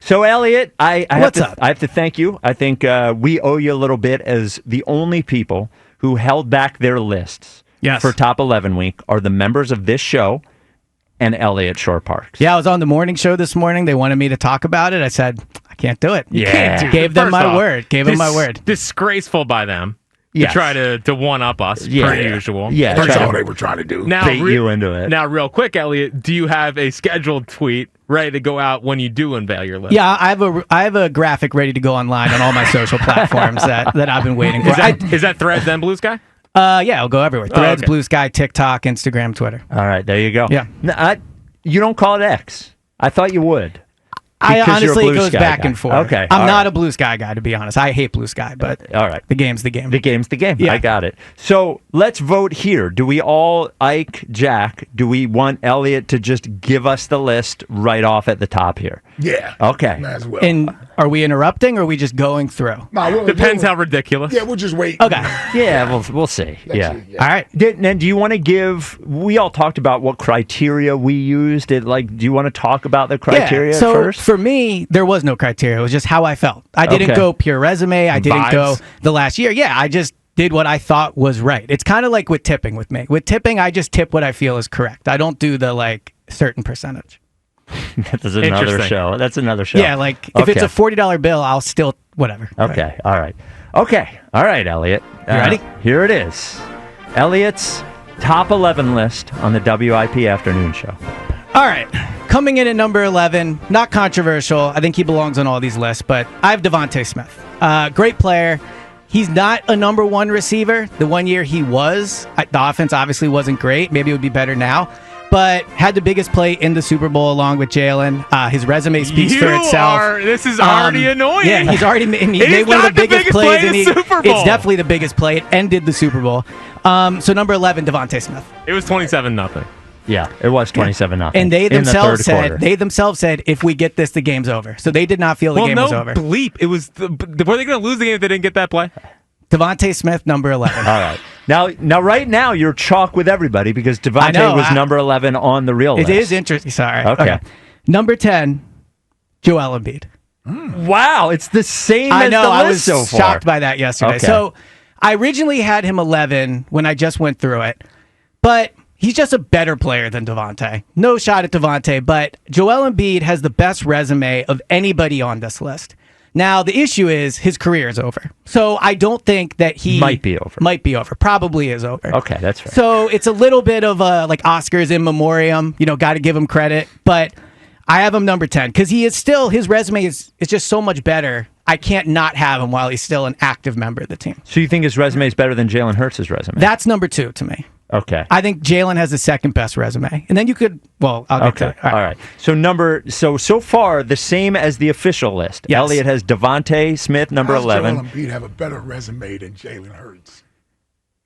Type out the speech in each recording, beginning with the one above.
So, Eliot, I have to thank you. I think we owe you a little bit as the only people who held back their lists for Top 11 Week are the members of this show and Eliot Shorr-Parks. Yeah, I was on the morning show this morning. They wanted me to talk about it. I said, I can't do it. Gave them my word. Gave them my word. Disgraceful by them. To try to one-up us, per usual. Yeah, that's all they were trying to do. Now, bait you into it. Now, real quick, Eliot, do you have a scheduled tweet ready to go out when you do unveil your list? Yeah, I have a graphic ready to go online on all my social platforms that I've been waiting for. Is that Threads and Blue Sky? Yeah, it'll go everywhere. Threads, Blue Sky, TikTok, Instagram, Twitter. All right, there you go. Yeah. You don't call it X. I thought you would. Honestly, it goes back and forth. Okay, I'm not a Blue Sky guy, to be honest. I hate Blue Sky, but all right. The game's the game. The game's the game. Yeah. I got it. So let's vote here. Do we all, Ike, Jack, do we want Eliot to just give us the list right off at the top here? Yeah. Okay. Might as well. And are we interrupting or are we just going through? Depends how ridiculous. Yeah, we'll just wait. Okay. Yeah, we'll see. Yeah. All right. And do you want to give, we all talked about what criteria we used. Do you want to talk about the criteria first? For me, there was no criteria. It was just how I felt. I didn't go pure resume. I didn't go the last year. Yeah, I just did what I thought was right. It's kind of like with tipping with me. With tipping, I just tip what I feel is correct. I don't do the certain percentage. That's another show. That's another show. Yeah, if it's a $40 bill, I'll still whatever. Okay. All right. Okay. All right, Eliot. You ready? Here it is. Eliot's top 11 list on the WIP afternoon show. All right. Coming in at number 11, not controversial. I think he belongs on all these lists, but I have Devonte Smith. Great player. He's not a number one receiver. The one year he was, the offense obviously wasn't great. Maybe it would be better now. But had the biggest play in the Super Bowl along with Jalen. His resume speaks for itself. This is already annoying. Yeah, he's already he made one of the biggest plays in the Super Bowl. It's definitely the biggest play. It ended the Super Bowl. So number 11, Devonte Smith. It was 27-0. Yeah, it was 27-0. And they themselves said, if we get this, the game's over. So they did not feel the game was over. Bleep. It was. Were they going to lose the game if they didn't get that play? Devonte Smith, number 11. All right. Now, right now, you're chalk with everybody because Devonte was number 11 on the real list. It is interesting. Sorry. Okay. Number 10, Joel Embiid. Wow, it's the same as the list so far. I was shocked by that yesterday. Okay. So I originally had him 11 when I just went through it, but he's just a better player than Devonte. No shot at Devonte, but Joel Embiid has the best resume of anybody on this list. Now, the issue is his career is over. So I don't think that he... Might be over. Probably is over. Okay, that's fair. So it's a little bit of a, Oscars in memoriam. Got to give him credit. But I have him number 10 because he is still... His resume is just so much better. I can't not have him while he's still an active member of the team. So you think his resume is better than Jalen Hurts' resume? That's number 2 to me. Okay. I think Jalen has the second best resume. And then you could, I'll get to it. All right. So far, the same as the official list. Yes. Eliot has Devonte Smith, number 11. Joel Embiid have a better resume than Jalen Hurts?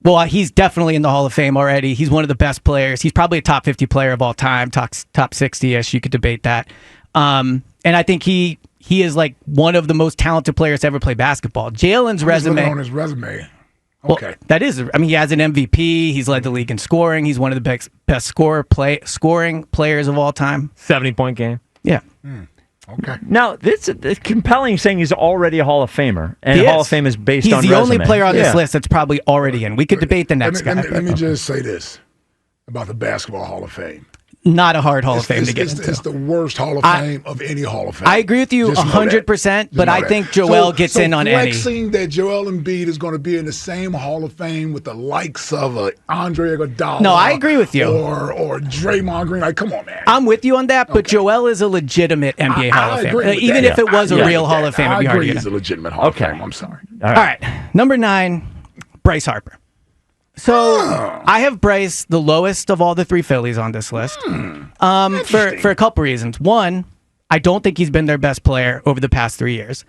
Well, he's definitely in the Hall of Fame already. He's one of the best players. He's probably a top 50 player of all time, top 60-ish. You could debate that. And I think he is one of the most talented players to ever play basketball. Jalen's resume. On his resume. Okay. Well, that is, he has an MVP. He's led the league in scoring. He's one of the best scoring players of all time. 70-point game. Yeah. Okay. Now, it's compelling saying he's already a Hall of Famer. And Hall of Fame is based on resume. He's the only player on this list that's probably already in. We could debate the next guy. Let me just say this about the Basketball Hall of Fame. Not a hard Hall of Fame to get into. It's the worst Hall of Fame of any Hall of Fame. I agree with you 100%, but I think Joel gets in on any. Flexing that Joel Embiid is going to be in the same Hall of Fame with the likes of Andre Iguodala. No, I agree with you. Or Draymond Green. Come on, man. I'm with you on that, but Joel is a legitimate NBA Hall of Fame. Even if it was a real Hall of Fame, it'd be hard to get. He's a legitimate Hall of Fame. I'm sorry. All right. Number 9, Bryce Harper. So I have Bryce the lowest of all the 3 Phillies on this list for a couple reasons. One, I don't think he's been their best player over the past 3 years.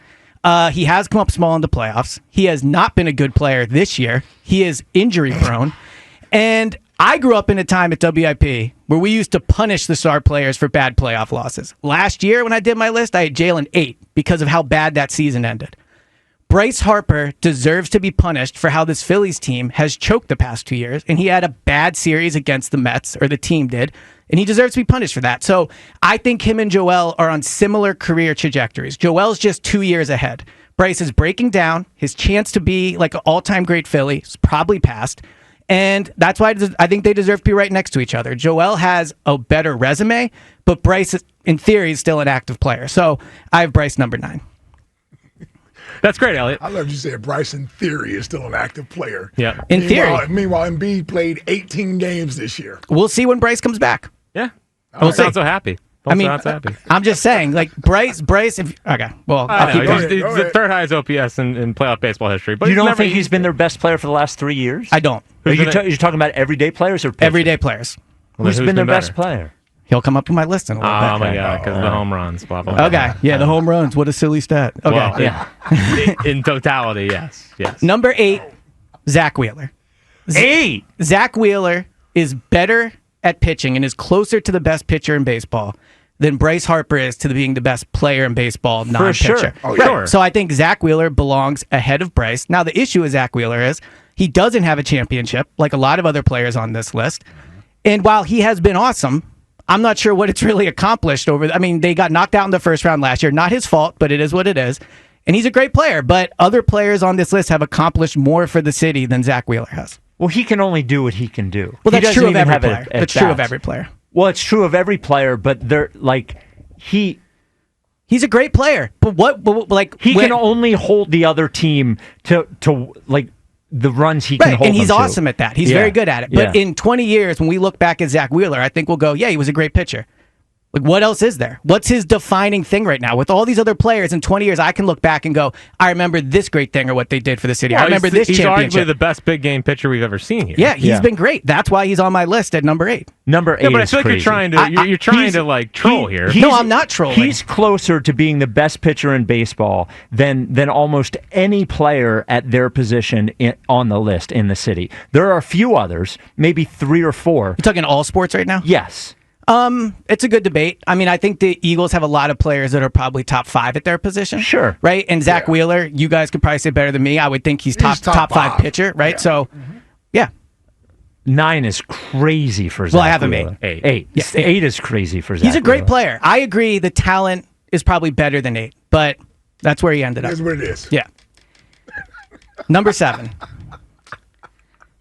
He has come up small in the playoffs. He has not been a good player this year. He is injury prone. And I grew up in a time at WIP where we used to punish the star players for bad playoff losses. Last year when I did my list, I had Jalen 8 because of how bad that season ended. Bryce Harper deserves to be punished for how this Phillies team has choked the past 2 years, and he had a bad series against the Mets, or the team did, and he deserves to be punished for that. So I think him and Joel are on similar career trajectories. Joel's just 2 years ahead. Bryce is breaking down. His chance to be like an all-time great Philly is probably past, and that's why I think they deserve to be right next to each other. Joel has a better resume, but Bryce, in theory, is still an active player. So I have Bryce number 9. That's great, Eliot. I love you said Bryce, in theory, is still an active player. Yeah. In theory. Meanwhile, Embiid played 18 games this year. We'll see when Bryce comes back. Yeah. Don't sound so happy. Sound so happy. I'm just saying, like, Bryce, okay. Well, I'll keep going. He's the third highest OPS in playoff baseball history. But you don't think he's been their best player for the last 3 years? I don't. You're talking about everyday players or pitchers? Everyday players. Who's been their best player? He'll come up on my list in a little bit. Oh, my God, because the home runs. Blah, blah, blah. Okay, yeah, the home runs. What a silly stat. Okay. Well, yeah. In totality, yes. Number 8, Zach Wheeler. 8? Zach Wheeler is better at pitching and is closer to the best pitcher in baseball than Bryce Harper is to being the best player in baseball, non-pitcher. Sure. Oh, yeah. Right. So I think Zach Wheeler belongs ahead of Bryce. Now, the issue with Zach Wheeler is he doesn't have a championship like a lot of other players on this list. And while he has been awesome, I'm not sure what it's really accomplished they got knocked out in the first round last year. Not his fault, but it is what it is. And he's a great player, but other players on this list have accomplished more for the city than Zach Wheeler has. Well, he can only do what he can do. Well, that's true of every player. That's true of every player. Well, it's true of every player, but they're like he's a great player. But he can only hold the other team to like the runs he can hold. And he's awesome at that. He's very good at it. But in 20 years, when we look back at Zach Wheeler, I think we'll go, yeah, he was a great pitcher. Like, what else is there? What's his defining thing right now? With all these other players in 20 years, I can look back and go, I remember this great thing or what they did for the city. I remember this championship. He's arguably the best big game pitcher we've ever seen here. Yeah, he's been great. That's why he's on my list at number 8. Number 8 but I is feel like crazy. you're trying to like troll here. No, I'm not trolling. He's closer to being the best pitcher in baseball than almost any player at their position on the list in the city. There are a few others, maybe 3 or 4. You're talking all sports right now? Yes. It's a good debate. I mean, I think the Eagles have a lot of players that are probably top 5 at their position. Sure. Right? And Zach Wheeler, you guys could probably say better than me. I would think he's top 5 pitcher, right? Yeah. So, yeah. 9 is crazy for Zach. Well, I have him Wheeler. 8. 8. Yeah, 8 is crazy for Zach. He's a great Wheeler. player. I agree. The talent is probably better than 8, but that's where he ended up. That's what it is. Yeah. Number 7.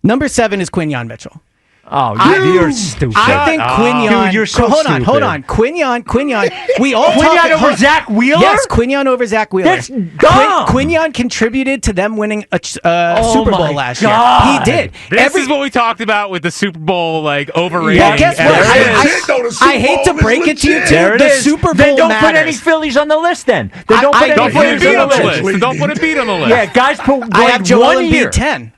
Number 7 is Quinyon Mitchell. Oh, you're stupid. I think Quinyon. Dude, you're so hold stupid. on. Quinyon. We all Quinyon over Zach Wheeler? Yes, Quinyon over Zach Wheeler. That's dumb. Quinyon contributed to them winning a Super Bowl last year. He did. This is what we talked about with the Super Bowl, like, overrating. Well, guess what? I hate to break it to you, too. The Super Bowl Then don't matters. put any Phillies on the list, then. Don't put Embiid on the list. Don't put Embiid on the list. Yeah, guys put I have Joel Embiid 10.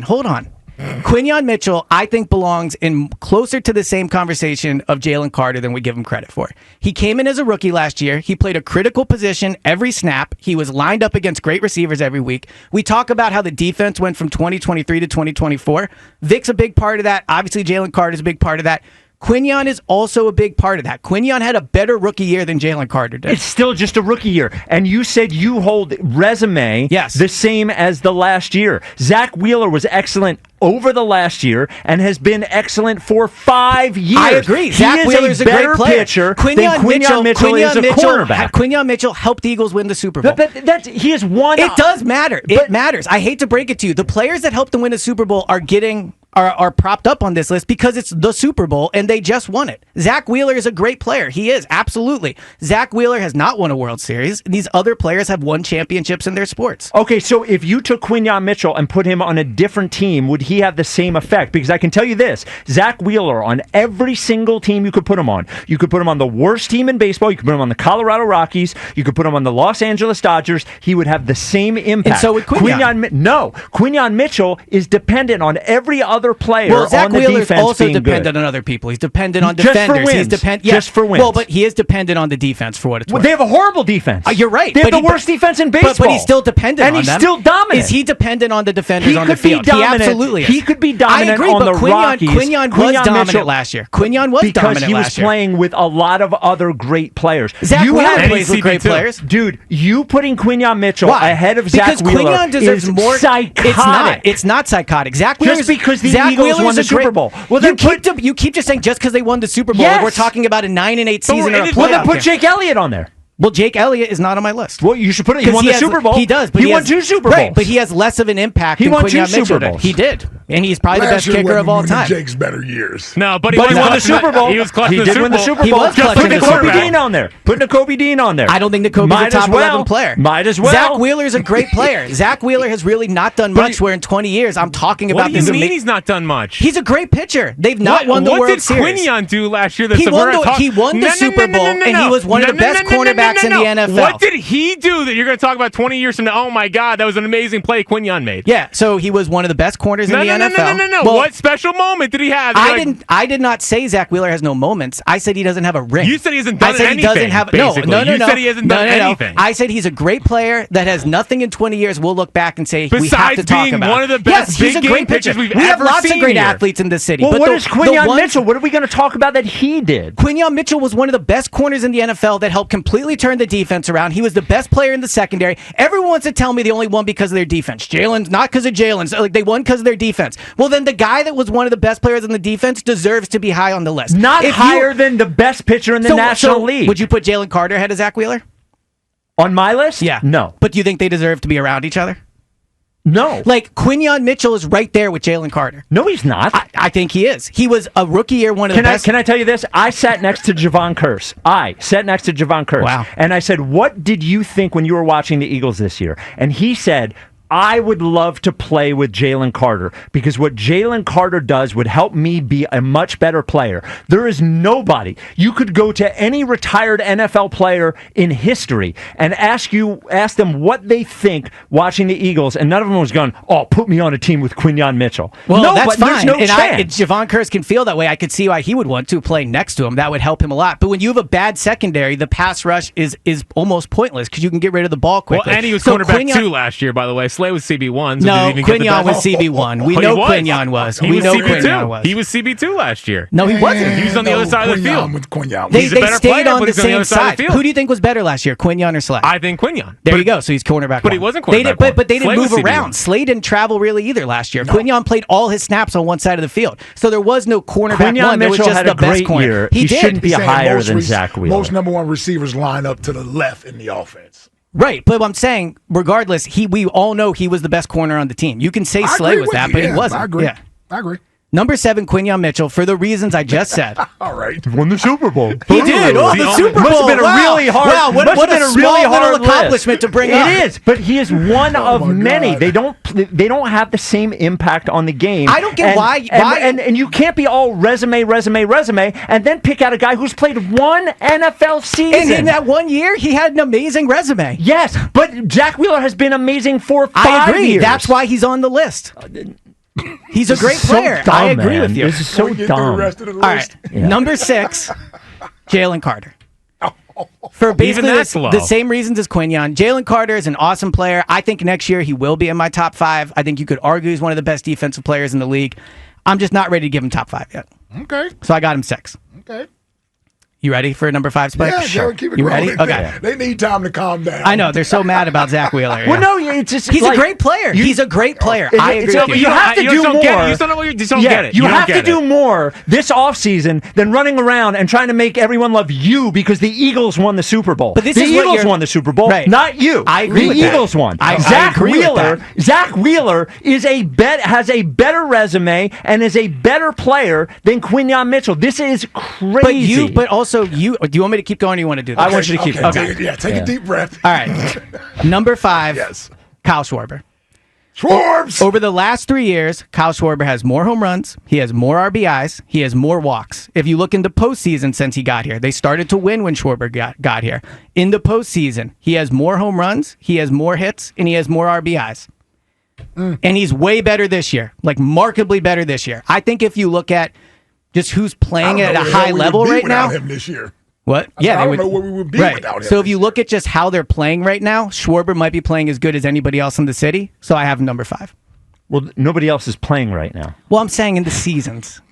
Hold on. Quinyon Mitchell, I think, belongs in closer to the same conversation of Jalen Carter than we give him credit for. He came in as a rookie last year. He played a critical position every snap. He was lined up against great receivers every week. We talk about how the defense went from 2023 to 2024. Vic's a big part of that. Obviously, Jalen Carter's a big part of that. Quinyon is also a big part of that. Quinyon had a better rookie year than Jalen Carter did. It's still just a rookie year. And you said you hold resume the same as the last year. Zach Wheeler was excellent over the last year and has been excellent for 5 years. I agree. Zach Wheeler's a great player. Pitcher Quinyon Mitchell is a cornerback. Quinyon Mitchell helped the Eagles win the Super Bowl. But he has won. It does matter. It matters. I hate to break it to you. The players that helped them win a Super Bowl are propped up on this list because it's the Super Bowl and they just won it. Zach Wheeler is a great player. He is, absolutely. Zach Wheeler has not won a World Series. These other players have won championships in their sports. Okay, so if you took Quinyon Mitchell and put him on a different team, would he have the same effect? Because I can tell you this, Zach Wheeler on every single team you could put him on. You could put him on the worst team in baseball. You could put him on the Colorado Rockies. You could put him on the Los Angeles Dodgers. He would have the same impact. And so would Quinyon. Quinyon Mitchell is dependent on every other other player Zach on the Wheeler's defense also being dependent good. on other people. He's dependent on Just defenders. for wins. Just for wins. Well, but he is dependent on the defense for what it's worth. They have a horrible defense. You're right. They have the worst defense in baseball. But he's still dependent on them. And he's still dominant. Is he dependent on the defenders on the field? He absolutely is. He could be dominant I agree, on but the Quinyon, Rockies. Quinyon was dominant last year. Quinyon was dominant last year. Because he was playing with a lot of other great players. Zach Wheeler plays with great players. Dude, you putting Quinyon Mitchell ahead of Zach Wheeler Quinyon deserves is more. psychotic. It's not psychotic. Zach Wheeler just because the Eagles won the Super Bowl. Well, then you keep just saying just because they won the Super Bowl, like we're talking about a 9-8 season or a playoff. Well, then put Jake Elliott on there. Well, Jake Elliott is not on my list. Well, you should put it. He won the Super Bowl. He does. But he won 2 Super Bowls. Right, but he has less of an impact than Quinyon Mitchell did. He did. And he's probably the best kicker of all time. Jake's better years. No, but he won the Super Bowl. He was clutching the Super Bowl. He did win the Super Bowl. He was Put Nakobe Dean on there. Put Nakobe Dean on there. I don't think Nakobe's a top 11 player. Might as well. Zach Wheeler's a great player. Zach Wheeler has really not done much where in 20 years I'm talking about this. What do you mean he's not done much? He's a great pitcher. They've not won the World Series. What did Quinyon do last year? He won the Super Bowl, and he was one of the best cornerbacks in the NFL. What did he do that you're going to talk about 20 years from now? Oh my God, that was an amazing play Quinyon made. Yeah, so he was one of the best corners in the NFL. No. Well, what special moment did he have? I did not say Zach Wheeler has no moments. I said he doesn't have a ring. You said he hasn't done anything. He doesn't have, no. You said he hasn't done anything. I said he's a great player that has nothing in 20 years. We'll look back and say we have to talk about. Besides being one of the best big game pitchers we've ever seen. We have lots of great athletes in this city. Well, what is Quinyon Mitchell? What are we going to talk about that he did? Quinyon Mitchell was one of the best corners in the NFL that helped completely turn the defense around. He was the best player in the secondary. Everyone wants to tell me they only won because of their defense. Jalen's not because of Jalen's. Like they won because of their defense. Well, then the guy that was one of the best players in the defense deserves to be high on the list. Not higher than the best pitcher in the National League. Would you put Jalen Carter ahead of Zach Wheeler? On my list? Yeah. No. But do you think they deserve to be around each other? No. Like, Quinyon Mitchell is right there with Jalen Carter. No, he's not. I think he is. He was a rookie year, one of the best. Can I tell you this? I sat next to Javon Curse. Wow. And I said, what did you think when you were watching the Eagles this year? And he said, I would love to play with Jalen Carter because what Jalen Carter does would help me be a much better player. There is nobody. You could go to any retired NFL player in history and ask them what they think watching the Eagles, and none of them was going, oh, put me on a team with Quinyon Mitchell. Well, no, that's but fine. There's no chance. Javon Curse can feel that way. I could see why he would want to play next to him. That would help him a lot. But when you have a bad secondary, the pass rush is almost pointless because you can get rid of the ball quickly. Well, and he was cornerback 2 last year, by the way. Slay was CB1. So no, Quinyon was CB1. We know Quinyon was. We know Quinyon was. He was CB2 last year. No, he wasn't. He was on the other side of the field. They stayed on the same side. Who do you think was better last year, Quinyon or Slay? I think Quinyon. There you go. So he's cornerback. But he wasn't cornerback. But they didn't move around. Slay didn't travel really either last year. Quinyon played all his snaps on one side of the field. So there was no cornerback one. There was just the best corner. He shouldn't be higher than Zach Wheeler. Most number one receivers line up to the left in the offense. Right, but I'm saying, regardless, we all know he was the best corner on the team. You can say Slay was that, but he wasn't. I agree. Yeah. I agree. Number 7, Quinyon Mitchell, for the reasons I just said. All right. Won the Super Bowl. He did. Oh, the Super Bowl. Must have been a really hard. Wow, what a really hard accomplishment to bring up. It is, but he is one of many. They don't have the same impact on the game. I don't get why. And you can't be all resume, and then pick out a guy who's played one NFL season. And in that 1 year, he had an amazing resume. Yes, but Zach Wheeler has been amazing for 5 years. I agree. That's why he's on the list. He's a great player. Dumb, I agree with you. This is so dumb. All right, number 6, Jalen Carter. For basically the same reasons as Quinyon. Jalen Carter is an awesome player. I think next year he will be in my top 5. I think you could argue he's one of the best defensive players in the league. I'm just not ready to give him top 5 yet. Okay. So I got him 6. Okay. You ready for number 5 spike? Yeah, sure. Keep it you rolling. ready? Okay. They need time to calm down. I know. They're so mad about Zach Wheeler. Well, no, it's just he's a great player. He's a great player. I agree with you. You have to do more. You just don't get it. You have to do more this offseason than running around and trying to make everyone love you because the Eagles won the Super Bowl. But the Eagles won the Super Bowl, not you. I agree with that. The Eagles won. Zach Wheeler has a better resume and is a better player than Quinyon Mitchell. This is crazy. But also, do you want me to keep going or do you want to do this? I want you to keep going. Okay. Take a deep breath. All right. Number 5, Kyle Schwarber. Schwarbs! Over the last 3 years, Kyle Schwarber has more home runs, he has more RBIs, he has more walks. If you look into postseason since he got here, they started to win when Schwarber got here. In the postseason, he has more home runs, he has more hits, and he has more RBIs. And he's way better this year, like markedly better this year. I think if you look at just who's playing at a high level right now. Him this year. What? I don't know where we would be without him. So if you look at just how they're playing right now, Schwarber might be playing as good as anybody else in the city. So I have him number 5. Well, nobody else is playing right now. Well, I'm saying in the seasons.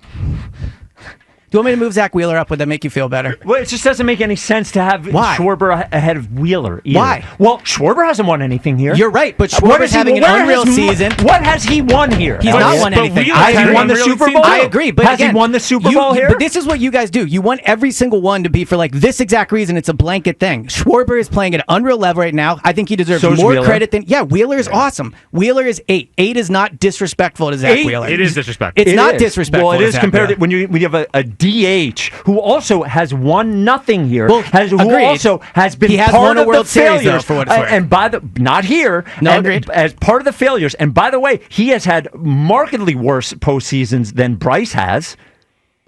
Do you want me to move Zach Wheeler up? Would that make you feel better? Well, it just doesn't make any sense to have Schwarber ahead of Wheeler either. Why? Well, Schwarber hasn't won anything here. You're right, but Schwarber's having an unreal season. What has he won here? He's not won anything. Has he won the Super Bowl? I agree, but has he won the Super Bowl here? But this is what you guys do. You want every single one to be for like this exact reason. It's a blanket thing. Schwarber is playing at an unreal level right now. I think he deserves more credit than... Yeah, Wheeler is awesome. Wheeler is 8. 8 is not disrespectful to Zach Wheeler. It is disrespectful. It's not disrespectful. Well, it is compared to when you have a DH who also has won nothing here. Well, who also has been he has part won a of World the Series, failures. though, for what it's worth. And by the not here. No, agreed. As part of the failures. And by the way, he has had markedly worse postseasons than Bryce has.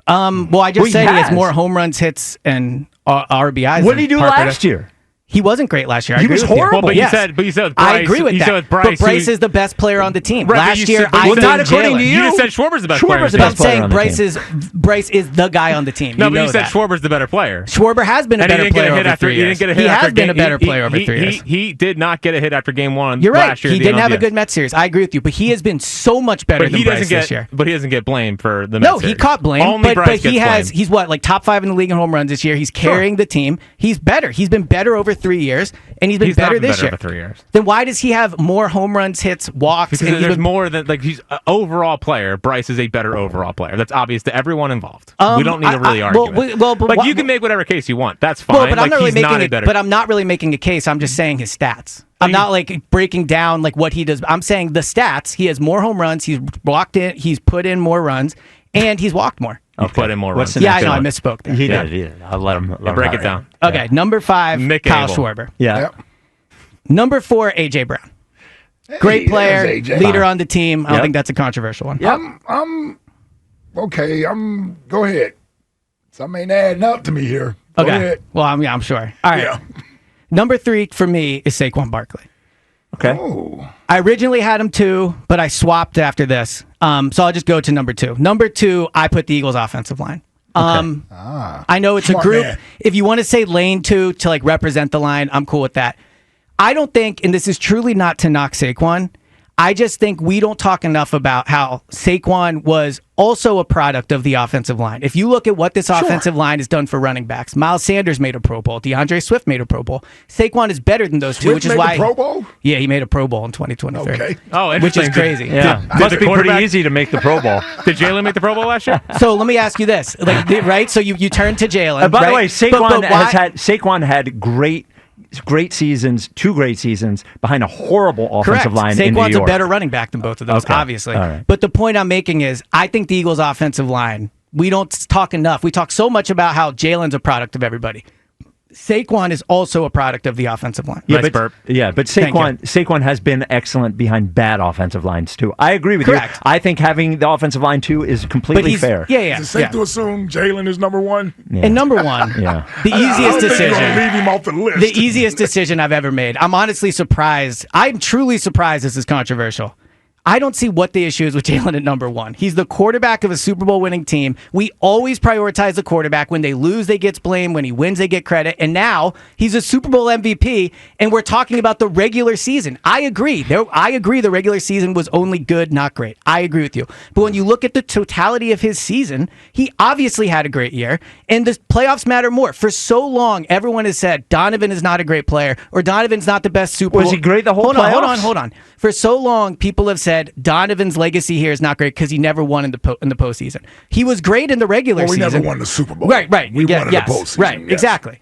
Well, I just said he has more home runs, hits, and RBIs. What did he do last year? He wasn't great last year. He was horrible. But you said with Bryce. I agree with that. Said with Bryce, but Bryce is the best player on the team. Right, last year, I think not according to you. You just said Schwarber's the best player. Schwarber's the best player on the team. Bryce is the guy on the team. No, but you said Schwarber's the better player. Schwarber has been a better player over 3 years. He has been a better player over 3 years. He did not get a hit after game 1 You're right. last year. He didn't have a good Mets series. I agree with you, but he has been so much better than Bryce this year. But he doesn't get blamed for the Mets series. No, he caught blame. But he's what, like top 5 in the league in home runs this year. He's carrying the team. He's better. He's been better over 3 years, and he's been better this year. For 3 years. Then why does he have more home runs, hits, walks? Because there's more than he's an overall player. Bryce is a better overall player. That's obvious to everyone involved. We don't need to really argue. But you can make whatever case you want. That's fine. Well, but I'm not really making a case. I'm just saying his stats. I'm not breaking down what he does. I'm saying the stats. He has more home runs. He's walked in. He's put in more runs, and he's walked more. Put in more runs. Yeah, I know. I misspoke there. He did. I'll let him break it down. Okay, number 5, Kyle Schwarber. Yeah. Yep. Number 4, A.J. Brown. Great player, leader on the team. I don't think that's a controversial one. I'm okay. Go ahead. Something ain't adding up to me here. Go ahead. Well, I'm sure. All right. Yeah. Number 3 for me is Saquon Barkley. Okay. Oh. I originally had him 2, but I swapped after this. So I'll just go to number 2. Number 2, I put the Eagles offensive line. I know it's a group. Man. If you want to say lane 2 to represent the line, I'm cool with that. I don't think, and this is truly not to knock Saquon, I just think we don't talk enough about how Saquon was also a product of the offensive line. If you look at what this offensive line has done for running backs, Miles Sanders made a Pro Bowl. DeAndre Swift made a Pro Bowl. Saquon is better than those two, which is why... Pro Bowl? Yeah, he made a Pro Bowl in 2023. Okay. Oh, which is crazy. Yeah. Must be pretty easy to make the Pro Bowl. Did Jalen make the Pro Bowl last year? So let me ask you this. Right? So you turn to Jalen. By the way, Saquon had great seasons, 2 great seasons behind a horrible offensive line in New York. Saquon's a better running back than both of those, obviously. Right. But the point I'm making is I think the Eagles' offensive line, we don't talk enough. We talk so much about how Jalen's a product of everybody. Saquon is also a product of the offensive line. Yeah, but Saquon has been excellent behind bad offensive lines too. I agree with you. I think having the offensive line too is completely fair. Yeah. Is it safe to assume Jalen is number 1? Yeah. And number 1, the easiest decision. You're gonna leave him off the list. The easiest decision I've ever made. I'm honestly surprised. I'm truly surprised this is controversial. I don't see what the issue is with Jalen at number 1. He's the quarterback of a Super Bowl winning team. We always prioritize the quarterback. When they lose, they get blamed. When he wins, they get credit. And now he's a Super Bowl MVP, and we're talking about the regular season. I agree. I agree the regular season was only good, not great. I agree with you. But when you look at the totality of his season, he obviously had a great year, and the playoffs matter more. For so long, everyone has said Donovan is not a great player, or Donovan's not the best Super Bowl. Was he great the whole playoffs? Hold on. For so long, people have said Donovan's legacy here is not great because he never won in the postseason. He was great in the regular season. We never won the Super Bowl. Right. We won in the postseason. Right, yes. Exactly.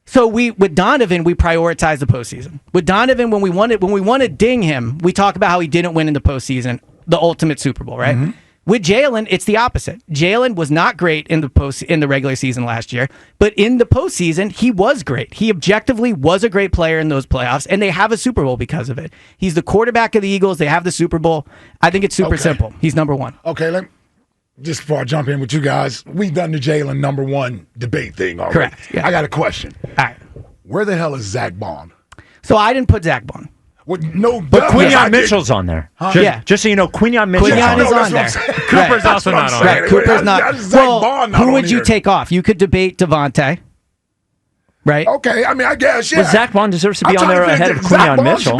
So with Donovan, we prioritize the postseason. With Donovan, when we want to ding him, we talk about how he didn't win in the postseason, the ultimate Super Bowl, right? Mm-hmm. With Jalen, it's the opposite. Jalen was not great in the regular season last year, but in the postseason, he was great. He objectively was a great player in those playoffs, and they have a Super Bowl because of it. He's the quarterback of the Eagles. They have the Super Bowl. I think it's super simple. He's number 1. Okay, just before I jump in with you guys, we've done the Jalen number 1 debate thing already. Correct. Yeah. I got a question. All right. Where the hell is Zach Bond? So I didn't put Zach Bond. Well, no, but Quinyon Mitchell's on there. Huh? Just so you know, Quinyon Mitchell. Quinyon is on there. Cooper's also not on there. Cooper's not. Well, who would you take off? You could debate Devonte. Right. Okay. I mean, I guess. Yeah. But Zach Bond deserves to be on there ahead of Quinyon Mitchell.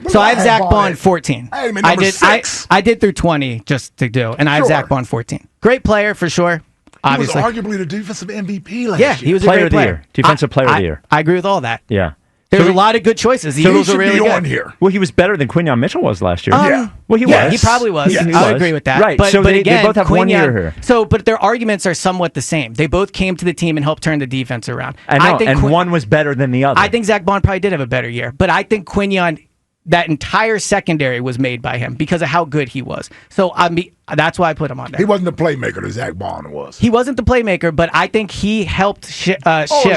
So I have Zach Bond 14. I did. 6. I did through 20 just to do, and I have Zach Bond 14. Great player for sure. Obviously. He was arguably the defensive MVP last year. Yeah, he was a great player. Defensive player of the year. I agree with all that. Yeah. There's a lot of good choices. The Eagles are really good. Here. Well, he was better than Quinyon Mitchell was last year. Yeah. Well, he was. He probably was. Yeah, I would agree with that. Right. So they both have 1 year here. So, but their arguments are somewhat the same. They both came to the team and helped turn the defense around. I know, and one was better than the other. I think Zach Bond probably did have a better year, but I think Quinyon, that entire secondary was made by him because of how good he was. So that's why I put him on there. He wasn't the playmaker that Zach Bond was. He wasn't the playmaker, but I think he helped shift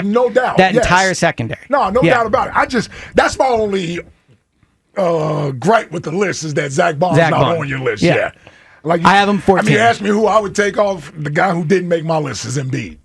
no doubt. that entire secondary. No doubt about it. That's my only gripe with the list is that Zach Bond's not on your list. Yeah. Like I have him 14. I mean, you asked me who I would take off. The guy who didn't make my list is Embiid.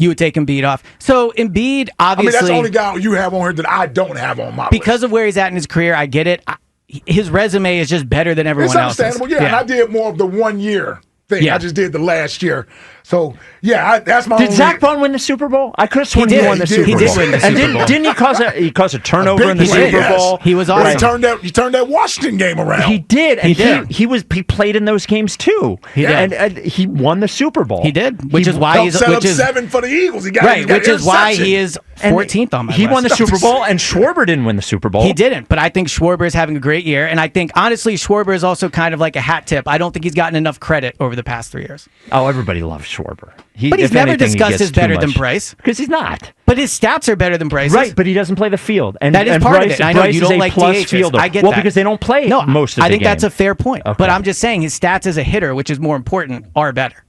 You would take Embiid off. So Embiid, obviously, I mean, that's the only guy you have on here that I don't have on my list. Because of where he's at in his career, I get it. His resume is just better than everyone else's. It's understandable, and I did more of the 1 year thing. Yeah. I just did the last year. So, that's my Did Zach Bond win the Super Bowl? I could have sworn he won the Super Bowl. He did win the Super Bowl. Didn't he cause a turnover in the Super Bowl? He was awesome. He turned that Washington game around. He did. And he played in those games too. He did. And he won the Super Bowl. He did. Which is why he's set up 7 for the Eagles. He got which is why he is 14th on my list. He won the Super Bowl, and Schwarber didn't win the Super Bowl. He didn't, but I think Schwarber is having a great year, and I think, honestly, Schwarber is also kind of like a hat tip. I don't think he's gotten enough credit over the past 3 years. Oh, everybody loves Schwarber. But he's never discussed as better than Bryce. Because he's not. But his stats are better than Bryce's. Right, but he doesn't play the field. And that is part Bryce, of it. I know Bryce you don't like plus DHs. fielder. I get that. Well, because they don't play most of the game. I think that's a fair point. Okay. But I'm just saying his stats as a hitter, which is more important, are better.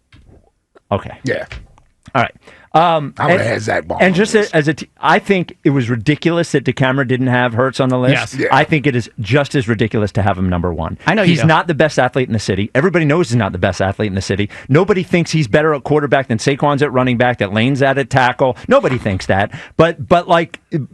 Okay. Yeah. All right. I would have had Zach Bond. And just I think it was ridiculous that DeCamera didn't have Hurts on the list. Yes. Yeah. I think it is just as ridiculous to have him number 1. I know he's not the best athlete in the city. Everybody knows he's not the best athlete in the city. Nobody thinks he's better at quarterback than Saquon's at running back, that Lane's at tackle. Nobody thinks that. But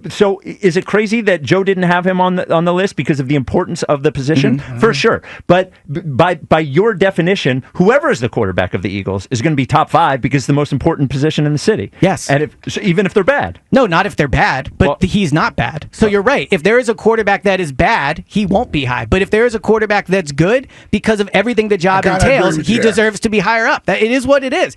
so is it crazy that Joe didn't have him on the list because of the importance of the position? Mm-hmm. For sure. But by your definition, whoever is the quarterback of the Eagles is going to be top 5 because it's the most important position in the city. Yes. And even if they're bad. No, not if they're bad, but he's not bad. So you're right. If there is a quarterback that is bad, he won't be high. But if there is a quarterback that's good, because of everything the job entails, he deserves to be higher up. It is what it is.